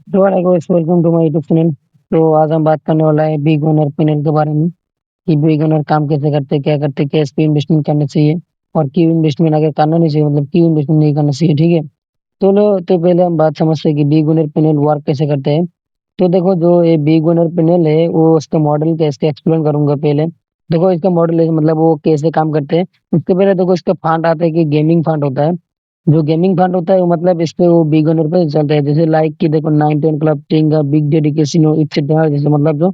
तो welcome to my YouTube channel. तो आज हम बात करने वाला है बिग ओनर पैनल के बारे में कि बिग ओनर काम कैसे करते हैं, क्या करते हैं, कैसे पे इन्वेस्टमेंट करना चाहिए और क्यों इन्वेस्टमेंट अगर करना नहीं चाहिए, मतलब क्यों इन्वेस्टमेंट नहीं करना चाहिए। ठीक है। तो पहले हम बात समझते हैं कि बिग ओनर पैनल वर्क कैसे करते हैं। तो देखो, जो ये बिग ओनर पैनल है वो उसका मॉडल कैसे एक्सप्लेन करूंगा पहले। देखो, इसका मॉडल है मतलब वो कैसे काम करते हैं। उसके पहले देखो, इसका फंड आता है कि गेमिंग फंड होता है। जो गेमिंग फंड होता है वो मतलब इस पे वो बिग ओनर पे चलता है, जैसे लाइक कि देखो 910 क्लब, टिंगा, बिग डेडिकेशन एक्सेट्रा, जैसे मतलब जो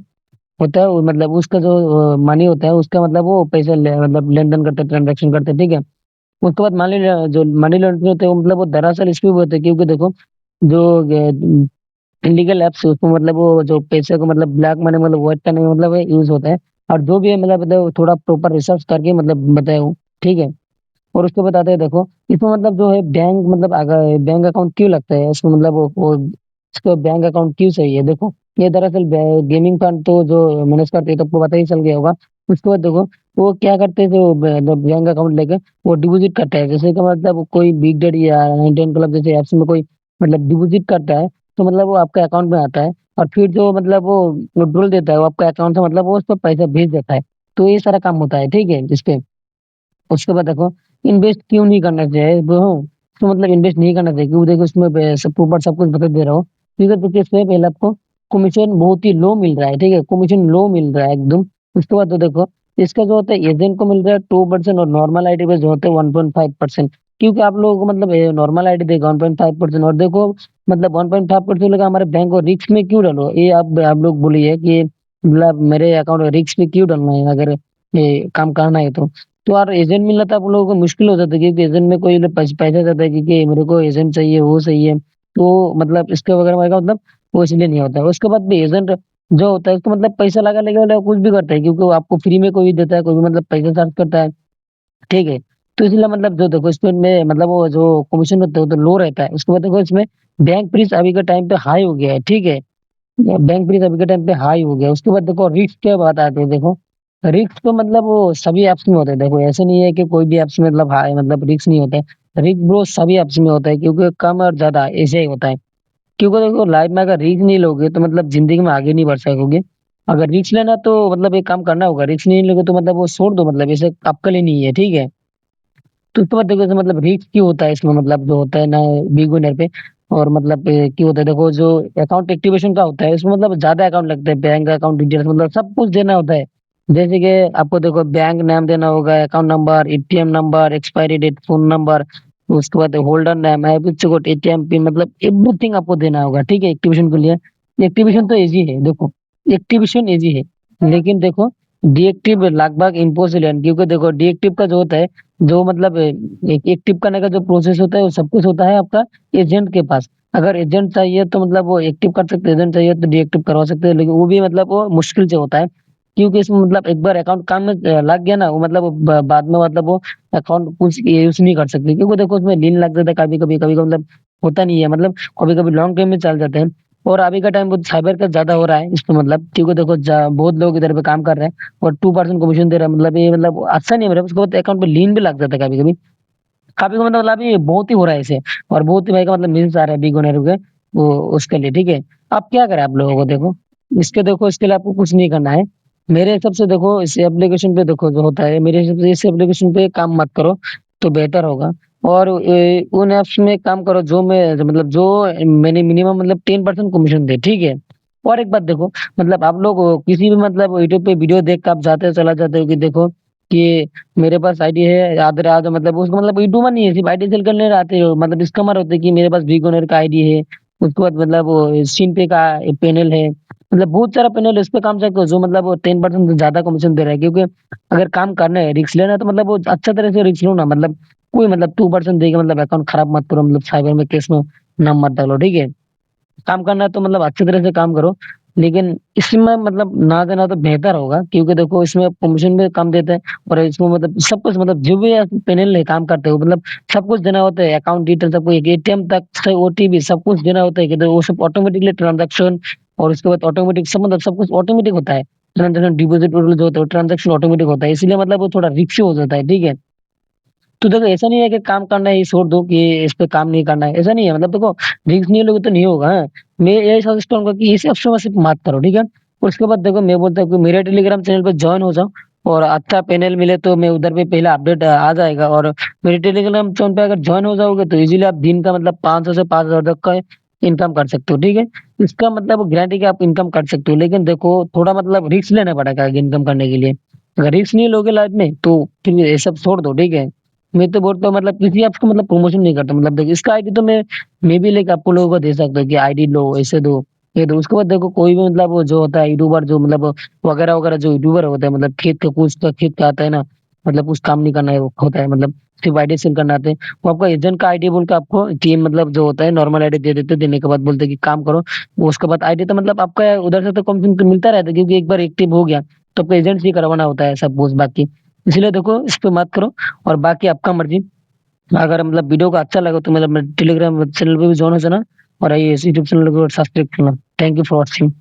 होता है वो मतलब उसका जो मनी होता है उसका मतलब वो पैसा मतलब लेन देन करते हैं, ट्रांजेक्शन करते हैं। ठीक है। उसके बाद मान लीजिए जो मनी लॉन्ड्रिंग होते हैं वो मतलब वो दरअसल इसमें भी होते हैं, क्योंकि देखो जो इलीगल एप्स है उसमें मतलब वो जो पैसे को मतलब ब्लैक मनी मतलब व्हाइट करने में मतलब यूज होता है। और जो भी है मतलब थोड़ा प्रॉपर रिसर्च करके मतलब बताए वो। ठीक है। और उसके बताते हैं देखो, इसमें मतलब जो है बैंक मतलब अगर बैंक अकाउंट क्यों लगता है इसमें, मतलब वो इसको बैंक अकाउंट क्यों चाहिए। देखो, ये दरअसल गेमिंग फंड तो जो मैनेज करते हैं तो आपको पता ही चल गया होगा। उसके बाद देखो, वो क्या करते हैं, जो बैंक अकाउंट लेके वो डिपॉजिट करता है। जैसे कि मतलब कोई बिग डेट या 910 क्लब जैसे ऐप्स में कोई मतलब डिपॉजिट करता है, तो मतलब वो आपके अकाउंट में आता है। और फिर जो मतलब वो विड्रॉल देता है वो आपके अकाउंट से मतलब वो उस पर पैसा भेज देता है। तो ये सारा काम होता है। ठीक है। जिसपे उसके बाद देखो, इन्वेस्ट क्यों नहीं करना चाहिए ब्रो। तो मतलब इन्वेस्ट नहीं करना चाहिए क्योंकि देखो इसमें सब ऊपर सब कुछ बता दे रहा हूँ। क्योंकि देखिए इसमें पहले आपको कमीशन बहुत ही लो मिल रहा है। ठीक है, कमीशन लो मिल रहा है एकदम। उसके बाद तो देखो, इसका जो होता है एजेंट को मिल रहा है 2% और नॉर्मल आईडी पे जो होता है 1.5%। क्योंकि आप लोगों को मतलब नॉर्मल आईडी देगा 1.5%, और देखो मतलब 1.5% लगा हमारे बैंक को रिस्क में क्यों डालो, ये आप लोग बोलिए कि मतलब मेरे अकाउंट में रिस्क में क्यों डालना है अगर ये काम करना है तो यार एजेंट मिलना था आप लोगों को मुश्किल हो जाता है, क्योंकि एजेंट में कोई लोग पैसा जाता है कि मेरे को एजेंट चाहिए, वो सही है। तो मतलब इसके वगैरह वगैरह मतलब वो इसलिए नहीं होता है। उसके बाद भी एजेंट जो होता है उसको मतलब पैसा लगा लेगा वाला कुछ भी करता है, क्योंकि वो आपको फ्री में कोई भी देता है, कोई भी मतलब पैसा चार्ज करता है। ठीक है। तो इसलिए मतलब जो देखो इसमें में मतलब वो जो कमीशन होता है वो तो लो रहता है। उसके बाद देखो इसमें बैंक फीस अभी के टाइम पे हाई हो गया है। ठीक है। बैंक फ्रीज अभी के टाइम पे हाई हो गया। उसके बाद देखो रिस्क क्या बात आती है। देखो, रिस्क तो मतलब वो सभी एप्स में होता है। देखो, ऐसे नहीं है कि कोई भी एप्स में मतलब हाई मतलब रिस्क नहीं होता है। रिस्क ब्रो सभी एप्स में होता है, क्योंकि कम और ज्यादा ऐसे ही होता है। क्योंकि देखो लाइफ में अगर रिस्क नहीं लोगे तो मतलब जिंदगी में आगे नहीं बढ़ सकोगे। अगर रिस्क लेना तो मतलब एक काम करना होगा, रिस्क नहीं लोगे तो मतलब वो छोड़ दो, मतलब ऐसे आपके लिए नहीं है। ठीक है। तो उसके बाद देखो जैसे मतलब रिस्क क्यों होता है इसमें, मतलब जो होता है ना बिगुनर पे, और मतलब क्यों होता है। देखो, जो अकाउंट एक्टिवेशन का होता है इसमें मतलब ज्यादा अकाउंट लगते हैं, बैंक अकाउंट डिटेल्स मतलब सब कुछ देना होता है। जैसे कि आपको देखो बैंक नाम देना होगा, account number, ATM number, expiry date, phone number, उसके बाद होल्डर नाम, आईएफएससी कोड, एटीएम पिन, मतलब एवरीथिंग आपको देना होगा। ठीक है, एक्टिवेशन के लिए। एक्टिवेशन तो इजी है। देखो, एक्टिवेशन इजी है, लेकिन देखो डीएक्टिव लगभग इम्पॉसिबल है। क्योंकि देखो डीएक्टिव का जो होता है, जो मतलब एक एक्टिव करने का जो प्रोसेस होता है वो सब कुछ होता है आपका एजेंट के पास। अगर एजेंट चाहिए तो मतलब वो एक्टिव कर सकते हैं, एजेंट चाहिए तो डीएक्टिव करवा सकते हैं, लेकिन वो भी मतलब वो मुश्किल से होता है। क्योंकि इसमें मतलब एक बार अकाउंट काम में लग गया ना, वो मतलब बाद में मतलब वो अकाउंट कुछ यूज नहीं कर सकते, क्योंकि देखो उसमें लिंक लग जाता है कभी कभी मतलब होता नहीं है, मतलब कभी कभी लॉन्ग टाइम में चल जाते हैं। और अभी का टाइम बहुत साइबर का ज्यादा हो रहा है इसमें, मतलब क्योंकि देखो बहुत लोग इधर पे काम कर रहे हैं और 2% कमीशन दे रहा है, मतलब ये मतलब अच्छा नहीं है मेरा। उसके बाद अकाउंट पे लीन भी लग जाता है कभी कभी। काफी का मतलब अभी बहुत ही हो रहा है इसे। और बहुत ही भाई का मतलब मिल्स आ रहा है बिग ओनर के वो उसके लिए। ठीक है। आप क्या करें आप लोगों को देखो, इसके लिए आपको कुछ नहीं करना है। मेरे हिसाब से देखो, इस एप्लीकेशन पे देखो जो होता है, मेरे हिसाब से इस एप्लीकेशन पे काम मत करो तो बेहतर होगा। और उन एप्स में काम करो मतलब जो मैंने मिनिमम मतलब 10% कमीशन दे। ठीक है। और एक बात देखो, मतलब आप लोग किसी भी मतलब यूट्यूब पे वीडियो देख कर आप जाते हो, चला जाते हो कि देखो कि मेरे पास आईडी है, याद रहा तो मतलब उसको मतलब यूट्यूबर नहीं है, सिर्फ आईडी सेल करने रहते हो, मतलब स्कैमर होते हैं कि मेरे पास बिगोनर का आईडी है। उसके बाद मतलब वो स्टीम पे का पैनल है, मतलब बहुत सारा पैनल है, उस पे काम सकते हो जो मतलब वो 10% से ज्यादा कमीशन दे रहा है। क्योंकि अगर काम करना है, रिस्क लेना है, तो मतलब वो अच्छा तरह से रिस्क लो ना, मतलब कोई मतलब 2% देके मतलब अकाउंट खराब मत करो, मतलब साइबर में केस में नाम मत डालो। ठीक है। काम करना है तो मतलब अच्छी तरह से काम करो, लेकिन इसमें मतलब ना देना तो बेहतर होगा, क्योंकि देखो इसमें कमीशन भी कम देते हैं। और इसमें मतलब सब कुछ मतलब जो भी पैनल है काम करते हो मतलब सब कुछ देना होता है, अकाउंट डिटेल सब कुछ, एटीएम तक से ओटीपी सब कुछ देना होता है कि वो सब ऑटोमेटिकली ट्रांजेक्शन। और उसके बाद ऑटोमेटिक सब मतलब सब कुछ ऑटोमेटिक होता है। ट्रांजेक्शन डिपॉजिट जो होता है ट्रांजेक्शन ऑटोमेटिक होता है, इसलिए मतलब वो थोड़ा रिस्की हो जाता है। ठीक है। तो देखो ऐसा नहीं है कि काम करना है ये छोड़ दो कि इस पे काम नहीं करना है, ऐसा नहीं है। मतलब देखो रिस्क नहीं लोगे तो नहीं होगा, हाँ। मैं यही सजेस्ट करूंगा कि इसे अफसोस सिर्फ मत करो, ठीक है। उसके बाद देखो मैं बोलता हूँ कि मेरे टेलीग्राम चैनल पे ज्वाइन हो जाओ, और अच्छा पैनल मिले तो मैं उधर पे पहला अपडेट आ जाएगा। और मेरे टेलीग्राम चैनल पे अगर ज्वाइन हो जाओगे तो इजीली आप दिन का मतलब 500 से 5,000 तक का इनकम कर सकते हो, ठीक है। इसका मतलब गारंटी कि आप इनकम कर सकते हो, लेकिन देखो थोड़ा मतलब रिस्क लेना पड़ेगा इनकम करने के लिए। अगर रिस्क नहीं लोगे लाइफ में तो फिर ये सब छोड़ दो, ठीक है। मैं तो बोलता हूँ मतलब किसी आपको मतलब प्रमोशन नहीं करता, मतलब देखो इसका आईडी तो मैं भी लेके आपको लोगों को दे सकता हूँ कि आईडी लो, ऐसे दो, ये दो। उसके बाद देखो कोई भी मतलब वो जो होता है यूट्यूबर, जो मतलब वगैरह वगैरह जो यूट्यूबर होता है, मतलब खेत का कुछ का खेत का आता है ना, मतलब कुछ काम नहीं करना है वो होता है, मतलब सिर्फ आईडी सेल करना आते हैं। वो आपका एजेंट का आईडी बोल के आपको टीम मतलब जो होता है नॉर्मल आईडी दे देते हैं, देने के बाद बोलते हैं कि काम करो। वो उसके बाद आईडी तो मतलब आपका उधर से तो कमीशन तो मिलता रहता है, क्योंकि एक बार एक्टिव हो गया तो आपको एजेंट ही करवाना होता है सब कुछ बाकी। इसलिए देखो इस पे मत करो। और बाकी आपका मर्जी, अगर मतलब वीडियो को अच्छा लगे तो मतलब टेलीग्राम चैनल पे भी ज्वाइन हो जाना, और ये यूट्यूब चैनल को सब्सक्राइब करना। Thank you for watching.